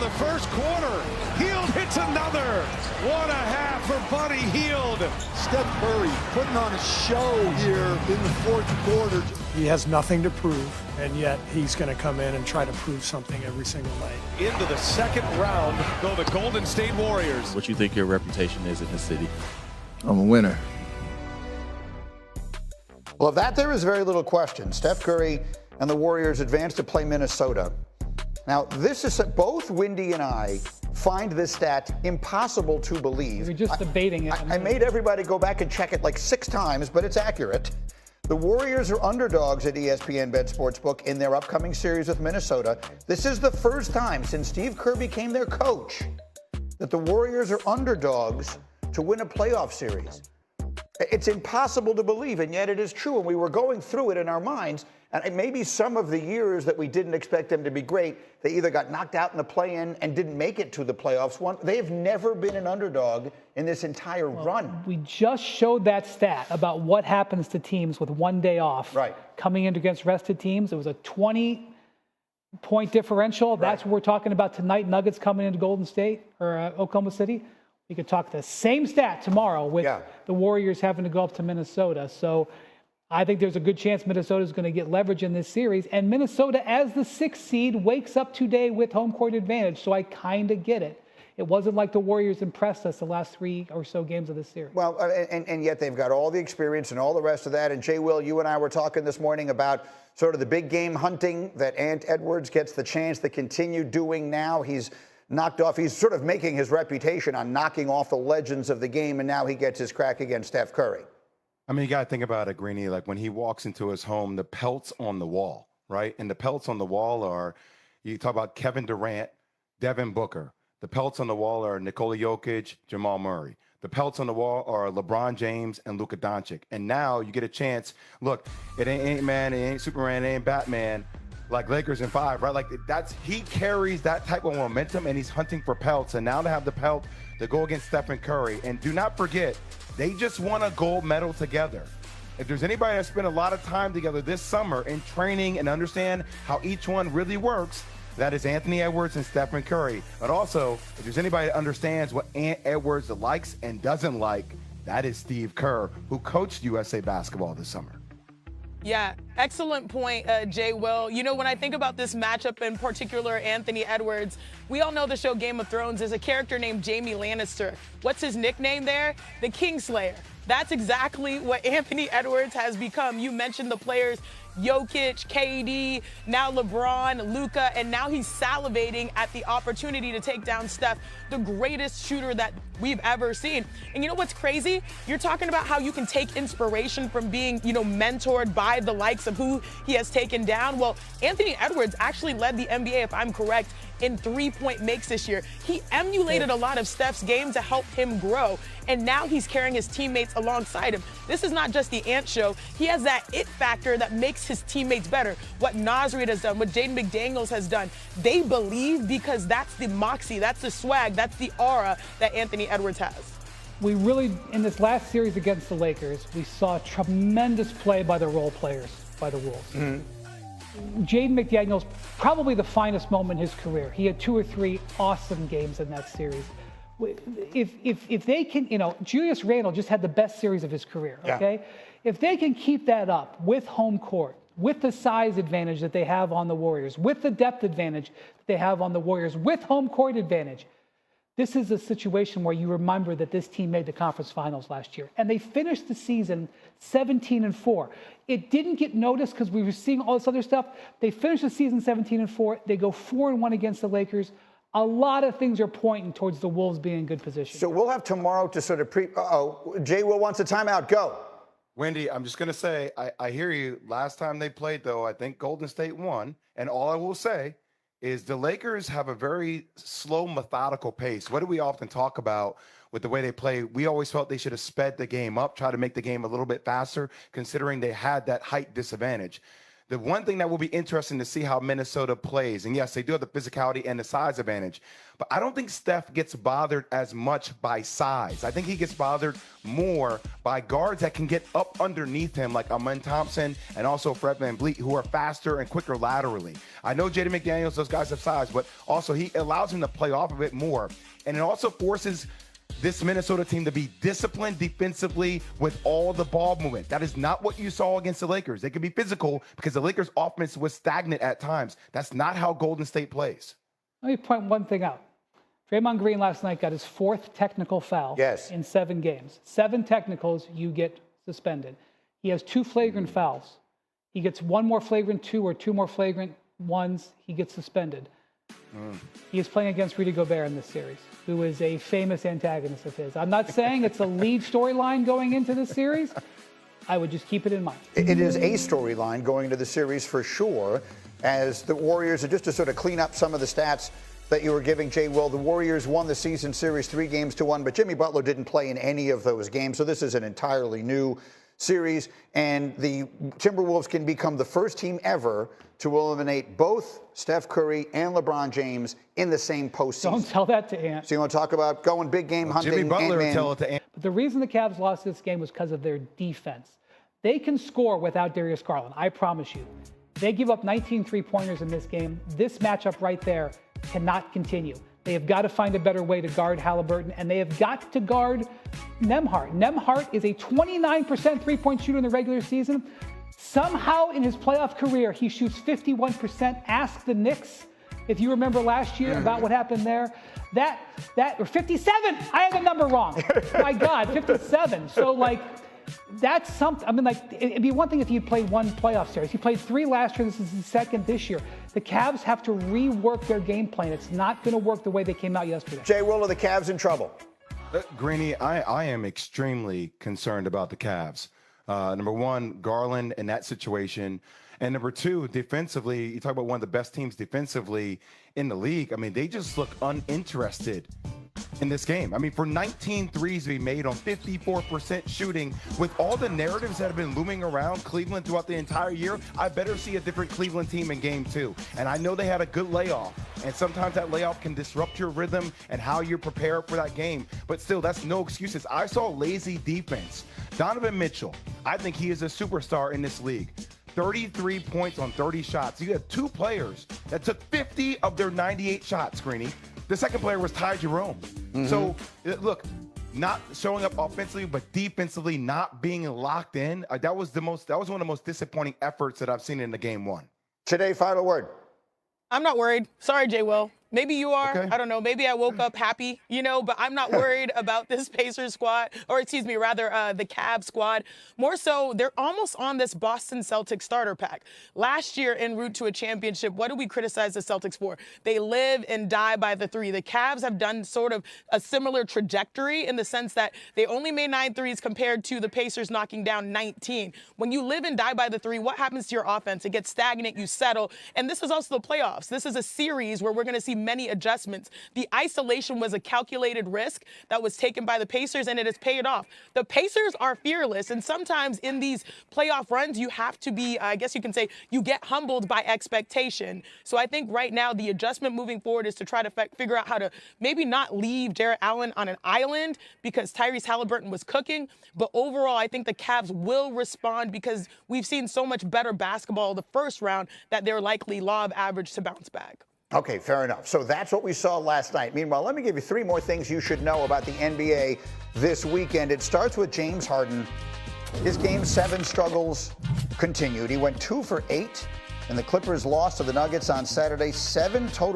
the first quarter. Hield hits another. What a half for Buddy Hield. Steph Curry putting on a show here in the fourth quarter. He has nothing to prove, and yet he's going to come in and try to prove something every single night. Into the second round go the Golden State Warriors. What you think your reputation is in this city? I'm a winner. Well, of that there is very little question. Steph Curry and the Warriors advance to play Minnesota. Now, this is both Wendy and I find this stat impossible to believe. We're just debating it. I made everybody go back and check it like 6 times, but it's accurate. The Warriors are underdogs at ESPN Bet Sportsbook in their upcoming series with Minnesota. This is the first time since Steve Kerr became their coach that the Warriors are underdogs to win a playoff series. It's impossible to believe, and yet it is true. And we were going through it in our minds. And maybe some of the years that we didn't expect them to be great, they either got knocked out in the play-in and didn't make it to the playoffs. They have never been an underdog in this entire run. We just showed that stat about what happens to teams with one day off. Right. Coming in against rested teams. It was a 20-point differential. Right. That's what we're talking about tonight. Nuggets coming into Golden State or Oklahoma City. We could talk the same stat tomorrow with the Warriors having to go up to Minnesota. So I think there's a good chance Minnesota is going to get leverage in this series. And Minnesota, as the 6th seed, wakes up today with home court advantage. So I kind of get it. It wasn't like the Warriors impressed us the last 3 or so games of this series. Well, and yet they've got all the experience and all the rest of that. And Jay, Will, you and I were talking this morning about sort of the big game hunting that Ant Edwards gets the chance to continue doing now. He's knocked off. He's sort of making his reputation on knocking off the legends of the game, and now he gets his crack against Steph Curry. I mean, you got to think about it, Greeny, like when he walks into his home, the pelts on the wall, right? And the pelts on the wall are, you talk about Kevin Durant, Devin Booker. The pelts on the wall are Nikola Jokic, Jamal Murray. The pelts on the wall are LeBron James and Luka Doncic. And now you get a chance. Look, it ain't Ant-Man, it ain't Superman, it ain't Batman. Like Lakers in 5, right? Like he carries that type of momentum, and he's hunting for pelts. And now to have the pelt to go against Stephen Curry. And do not forget, they just won a gold medal together. If there's anybody that spent a lot of time together this summer in training and understand how each one really works, that is Anthony Edwards and Stephen Curry. But also, if there's anybody that understands what Ant Edwards likes and doesn't like, that is Steve Kerr, who coached USA basketball this summer. Yeah, excellent point, Jay Will. You know, when I think about this matchup, in particular, Anthony Edwards, we all know the show Game of Thrones. There's a character named Jaime Lannister. What's his nickname there? The Kingslayer. That's exactly what Anthony Edwards has become. You mentioned the players, Jokic, KD, now LeBron, Luka, and now he's salivating at the opportunity to take down Steph, the greatest shooter that we've ever seen. And you know what's crazy? You're talking about how you can take inspiration from being, mentored by the likes of who he has taken down. Well, Anthony Edwards actually led the NBA, if I'm correct, in 3-point makes this year. He emulated a lot of Steph's game to help him grow, and now he's carrying his teammates alongside him. This is not just the Ant show. He has that it factor that makes his teammates better. What Nasrid has done, what Jaden McDaniels has done, they believe because that's the moxie, that's the swag, that's the aura that Anthony Edwards has. We really, in this last series against the Lakers, we saw tremendous play by the role players, by the Wolves. Mm-hmm. Jaden McDaniels, probably the finest moment in his career. He had 2 or 3 awesome games in that series. If they can, Julius Randle just had the best series of his career, okay? Yeah. If they can keep that up with home court, with the size advantage that they have on the Warriors, with the depth advantage that they have on the Warriors, with home court advantage, this is a situation where you remember that this team made the conference finals last year, and they finished the season 17-4. It didn't get noticed because we were seeing all this other stuff. They finished the season 17-4. They go 4-1 against the Lakers. A lot of things are pointing towards the Wolves being in good position. So we'll have tomorrow to sort of Jay Will wants a timeout. Go. Wendy, I'm just going to say, I hear you. Last time they played, though, I think Golden State won. And all I will say is the Lakers have a very slow, methodical pace. What do we often talk about with the way they play? We always felt they should have sped the game up, try to make the game a little bit faster, considering they had that height disadvantage. The one thing that will be interesting to see how Minnesota plays, and yes, they do have the physicality and the size advantage, but I don't think Steph gets bothered as much by size. I think he gets bothered more by guards that can get up underneath him, like Amen Thompson and also Fred VanVleet, who are faster and quicker laterally. I know Jayden McDaniels, those guys have size, but also he allows him to play off of it more. And it also forces this Minnesota team to be disciplined defensively with all the ball movement. That is not what you saw against the Lakers. They could be physical because the Lakers' offense was stagnant at times. That's not how Golden State plays. Let me point one thing out. Draymond Green last night got his 4th technical foul in 7 games. 7 technicals, you get suspended. He has 2 flagrant fouls. He gets 1 more flagrant 2 or 2 more flagrant 1s, he gets suspended. He is playing against Rudy Gobert in this series, who is a famous antagonist of his. I'm not saying it's a lead storyline going into this series. I would just keep it in mind. It is a storyline going into the series for sure, as the Warriors, just to sort of clean up some of the stats that you were giving, Jay Will, the Warriors won the season series 3-1, but Jimmy Butler didn't play in any of those games, so this is an entirely new series, and the Timberwolves can become the first team ever to eliminate both Steph Curry and LeBron James in the same postseason. Don't tell that to Ant. So you want to talk about going big game hunting? Jimmy Butler Ant-Man. tell it to Ant. But the reason the Cavs lost this game was because of their defense. They can score without Darius Garland, I promise you. They give up 19 3-pointers in this game. This matchup right there cannot continue. They have got to find a better way to guard Halliburton, and they have got to guard Nembhard. Nembhard is a 29% three-point shooter in the regular season. Somehow in his playoff career, he shoots 51%. Ask the Knicks, if you remember last year, about what happened there. Or 57, I had the number wrong. My God, 57. So, like, that's something. I mean, like, it'd be one thing if he played 1 playoff series. He played 3 last year. This is his 2nd this year. The Cavs have to rework their game plan. It's not going to work the way they came out yesterday. Jay Will, are the Cavs in trouble? Greeny, I am extremely concerned about the Cavs. Number one, Garland in that situation. And number 2, defensively, you talk about one of the best teams defensively in the league. I mean, they just look uninterested in this game. I mean, for 19 threes to be made on 54% shooting, with all the narratives that have been looming around Cleveland throughout the entire year, I better see a different Cleveland team in game 2. And I know they had a good layoff, and sometimes that layoff can disrupt your rhythm and how you're prepared for that game. But still, that's no excuses. I saw lazy defense. Donovan Mitchell, I think he is a superstar in this league. 33 points on 30 shots. You had 2 players that took 50 of their 98 shots, Greeny. The second player was Ty Jerome. So, look, not showing up offensively, but defensively not being locked in. That was one of the most disappointing efforts that I've seen in the game 1. Today, final word. I'm not worried. Sorry, Jay Will. Maybe you are. Okay. I don't know. Maybe I woke up happy, but I'm not worried about this Pacers squad, or excuse me, rather the Cavs squad. More so, they're almost on this Boston Celtics starter pack. Last year, en route to a championship, what do we criticize the Celtics for? They live and die by the 3. The Cavs have done sort of a similar trajectory in the sense that they only made 9 threes compared to the Pacers knocking down 19. When you live and die by the 3, what happens to your offense? It gets stagnant, you settle. And this is also the playoffs. This is a series where we're going to see many adjustments. The isolation was a calculated risk that was taken by the Pacers, and it has paid off. The Pacers are fearless, and sometimes in these playoff runs, you have to be, I guess you can say, you get humbled by expectation. So I think right now the adjustment moving forward is to try to figure out how to maybe not leave Jarrett Allen on an island because Tyrese Halliburton was cooking. But overall, I think the Cavs will respond because we've seen so much better basketball the first round that they're likely law of average to bounce back. Okay, fair enough. So that's what we saw last night. Meanwhile, let me give you 3 more things you should know about the NBA this weekend. It starts with James Harden. His Game 7 struggles continued. He went 2 for 8, and the Clippers lost to the Nuggets on Saturday. 7 total.